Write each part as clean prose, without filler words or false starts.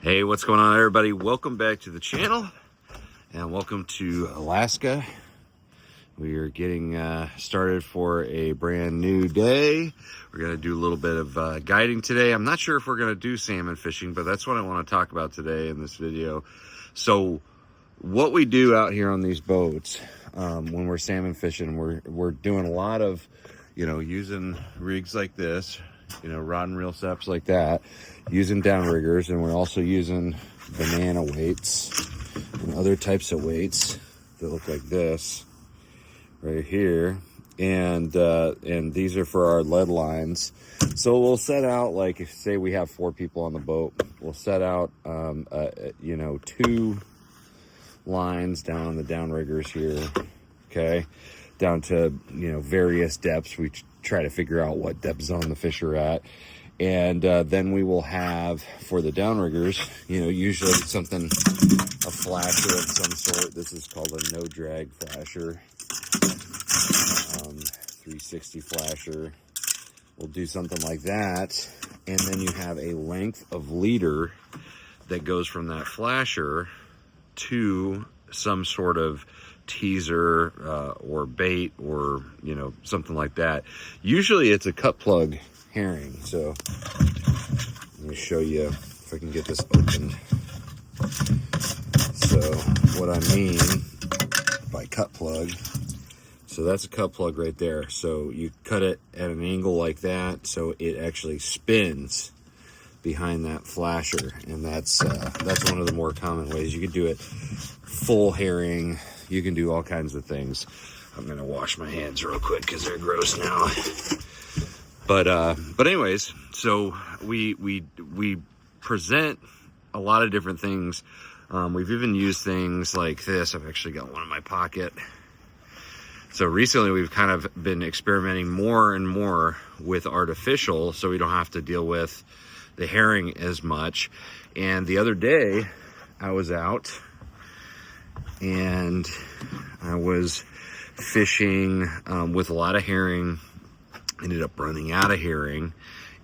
Hey, what's going on, everybody? Welcome back to the channel and welcome to Alaska. We are getting started for a brand new day. We're going to do a little bit of guiding today. I'm not sure if we're going to do salmon fishing, but that's what I want to talk about today in this video. So what we do out here on these boats when we're salmon fishing, we're doing a lot of, using rigs like this, rod and reel setups like that, using downriggers, and we're also using banana weights and other types of weights that look like this right here, and these are for our lead lines. So we'll set out, like, if say we have 4 people on the boat, we'll set out 2 lines down on the downriggers here, okay, down to various depths. We try to figure out what depth zone the fish are at, and then we will have, for the downriggers, usually something, a flasher of some sort. This is called a no drag flasher, 360 flasher. We'll do something like that, and then you have a length of leader that goes from that flasher to some sort of teaser or bait, or something like that. Usually it's a cut plug herring. So let me show you if I can get this opened. So what I mean by cut plug, so that's a cut plug right there. So you cut it at an angle like that, so it actually spins behind that flasher, and that's one of the more common ways. You could do it full herring. You can do all kinds of things. I'm gonna wash my hands real quick because they're gross now. But anyways, so we present a lot of different things. We've even used things like this. I've actually got one in my pocket. So recently we've kind of been experimenting more and more with artificial, so we don't have to deal with the herring as much. And the other day I was out and I was fishing with a lot of herring. Ended up running out of herring,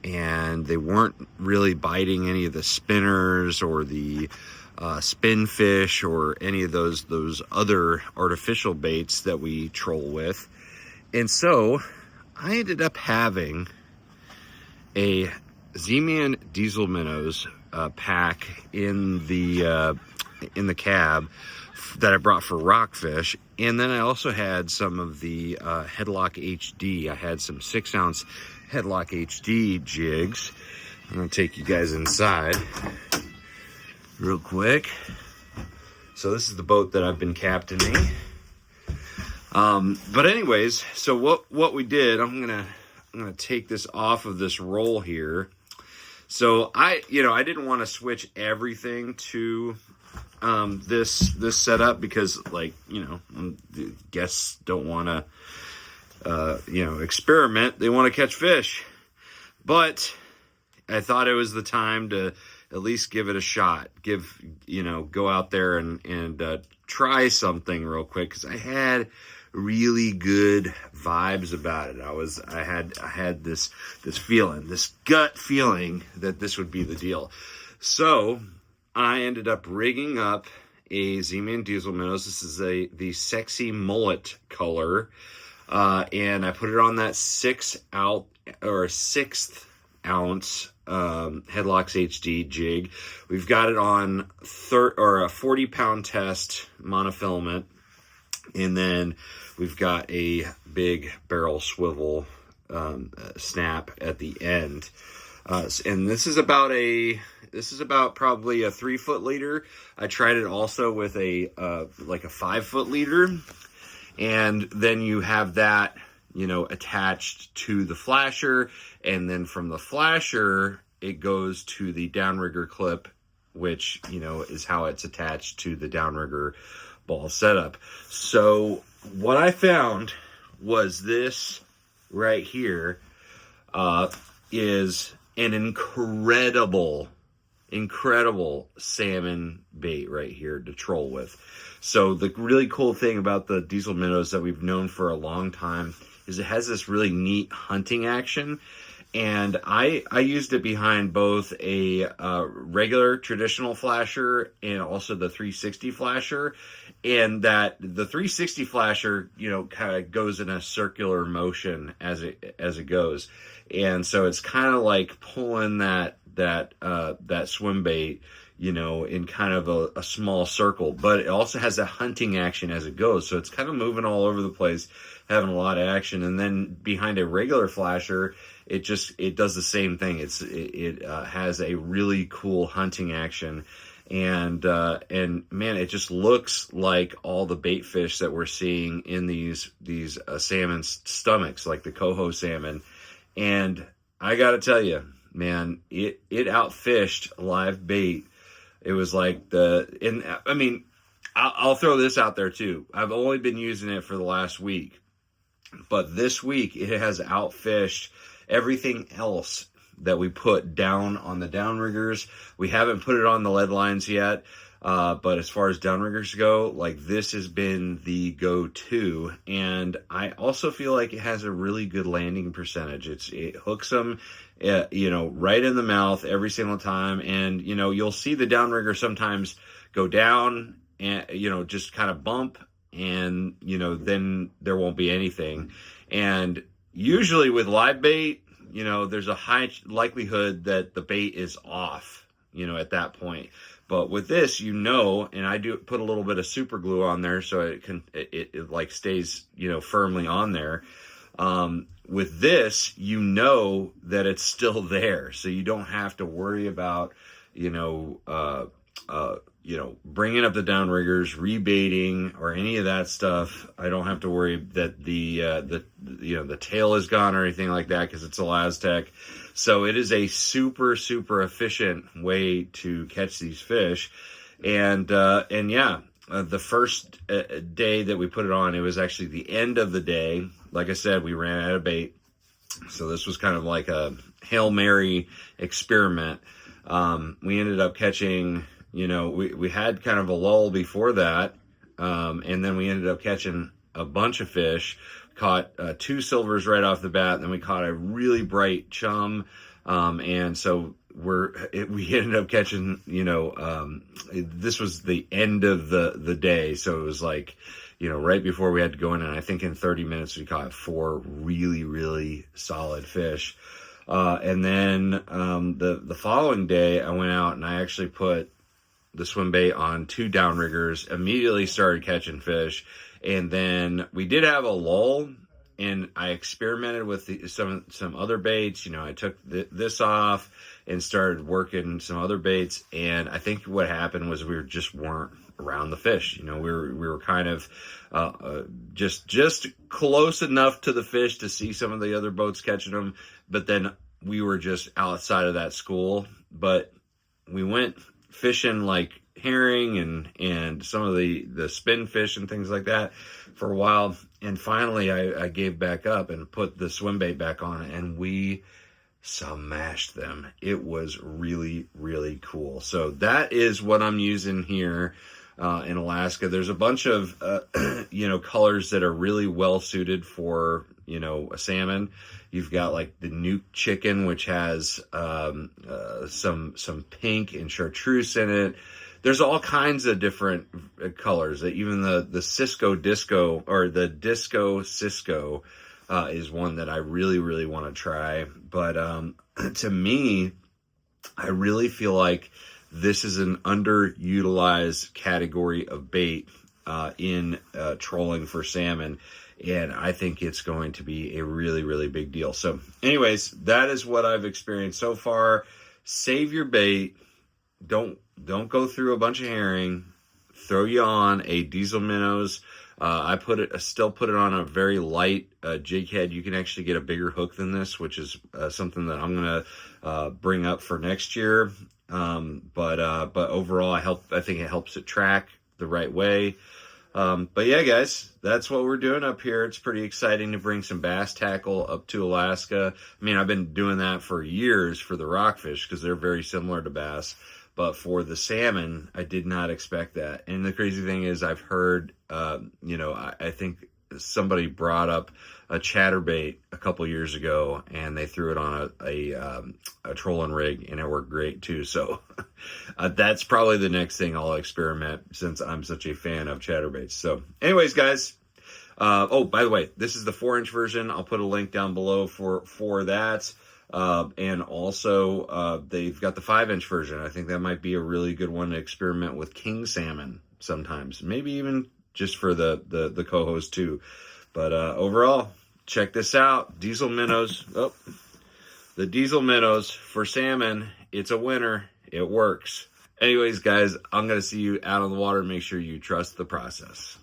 and they weren't really biting any of the spinners or the spin fish or any of those other artificial baits that we troll with. And so I ended up having a Z-Man diesel minnows pack in the cab that I brought for rockfish. And then I also had some of the Headlock HD. I had some 6-ounce Headlock HD jigs. I'm gonna take you guys inside real quick. So this is the boat that I've been captaining. But anyways, so what we did, I'm gonna take this off of this roll here. So I didn't want to switch everything to this setup, because the guests don't want to experiment. They want to catch fish. But I thought it was the time to at least give it a shot. Go out there and try something real quick, because I had really good vibes about it. I had this feeling, this gut feeling that this would be the deal. So I ended up rigging up a Z-Man diesel minnows. This is the sexy mullet color, and I put it on that 6th ounce Headlocks HD jig. We've got it on a 40-pound test monofilament, and then we've got a big barrel swivel snap at the end. And this is about probably a 3-foot leader. I tried it also with a 5-foot leader, and then you have that attached to the flasher, and then from the flasher it goes to the downrigger clip, which is how it's attached to the downrigger ball setup. So what I found was this right here is an incredible salmon bait right here to troll with. So the really cool thing about the diesel minnows that we've known for a long time is it has this really neat hunting action. And I used it behind both a regular traditional flasher and also the 360 flasher. And that the 360 flasher, you know, kind of goes in a circular motion as it goes. And so it's kind of like pulling that swim bait, you know, in kind of a small circle, but it also has a hunting action as it goes. So it's kind of moving all over the place, having a lot of action. And then behind a regular flasher, it does the same thing. It has a really cool hunting action. And man, it just looks like all the bait fish that we're seeing in these salmon stomachs, like the coho salmon. And I got to tell you, man, it outfished live bait. It was like I'll throw this out there too. I've only been using it for the last week, but this week it has outfished everything else that we put down on the downriggers. We haven't put it on the lead lines yet, but as far as downriggers go, like, this has been the go-to. And I also feel like it has a really good landing percentage. It hooks them, you know, right in the mouth every single time. And, you know, you'll see the downrigger sometimes go down and, you know, just kind of bump, and, you know, then there won't be anything. And usually with live bait, you know, there's a high likelihood that the bait is off, you know, at that point. But with this, you know, and I do put a little bit of super glue on there so it like stays, you know, firmly on there. With this, you know that it's still there, so you don't have to worry about, you know, bringing up the downriggers, rebaiting, or any of that stuff. I don't have to worry that the tail is gone or anything like that, because it's a Laztec. So it is a super, super efficient way to catch these fish. And yeah, the first day that we put it on, it was actually the end of the day. Like I said, we ran out of bait. So this was kind of like a Hail Mary experiment. We ended up catching, you know, we had kind of a lull before that. And then we ended up catching a bunch of fish, caught 2 silvers right off the bat. Then we caught a really bright chum. And so we ended up catching, you know, this was the end of the day. So it was like, you know, right before we had to go in, and I think in 30 minutes we caught 4 really, really solid fish. And then the following day I went out and I actually put the swim bait on 2 downriggers, immediately started catching fish. And then we did have a lull, and I experimented with some other baits. You know, I took this off and started working some other baits. And I think what happened was we just weren't around the fish. You know, we were kind of just close enough to the fish to see some of the other boats catching them, but then we were just outside of that school. But we went fishing like herring and some of the spin fish and things like that for a while, and finally I gave back up and put the swim bait back on, and we smashed them. It was really, really cool. So that is what I'm using here in Alaska. There's a bunch of you know, colors that are really well suited for, you know, a salmon. You've got like the Nuke Chicken, which has some pink and chartreuse in it. There's all kinds of different colors. Even the Cisco Disco, or the Disco Cisco, is one that I really, really want to try. But to me, I really feel like this is an underutilized category of bait in trolling for salmon. And I think it's going to be a really, really big deal. So anyways, that is what I've experienced so far. Save your bait. Don't go through a bunch of herring. Throw you on a diesel minnows. I still put it on a very light jig head. You can actually get a bigger hook than this, which is something that I'm gonna bring up for next year. But overall, I think it helps it track the right way. But yeah, guys, that's what we're doing up here. It's pretty exciting to bring some bass tackle up to Alaska. I mean, I've been doing that for years for the rockfish because they're very similar to bass. But for the salmon, I did not expect that. And the crazy thing is, I've heard, you know, I think somebody brought up a chatterbait a couple years ago, and they threw it on a trolling rig, and it worked great too. So that's probably the next thing I'll experiment, since I'm such a fan of chatterbaits. So anyways, guys, oh, by the way, this is the 4-inch version. I'll put a link down below for that. And also, they've got the 5-inch version. I think that might be a really good one to experiment with king salmon sometimes, maybe even just for the cohos too. But overall, check this out. Diesel minnows. Oh, the diesel minnows for salmon. It's a winner. It works. Anyways, guys, I'm going to see you out on the water. Make sure you trust the process.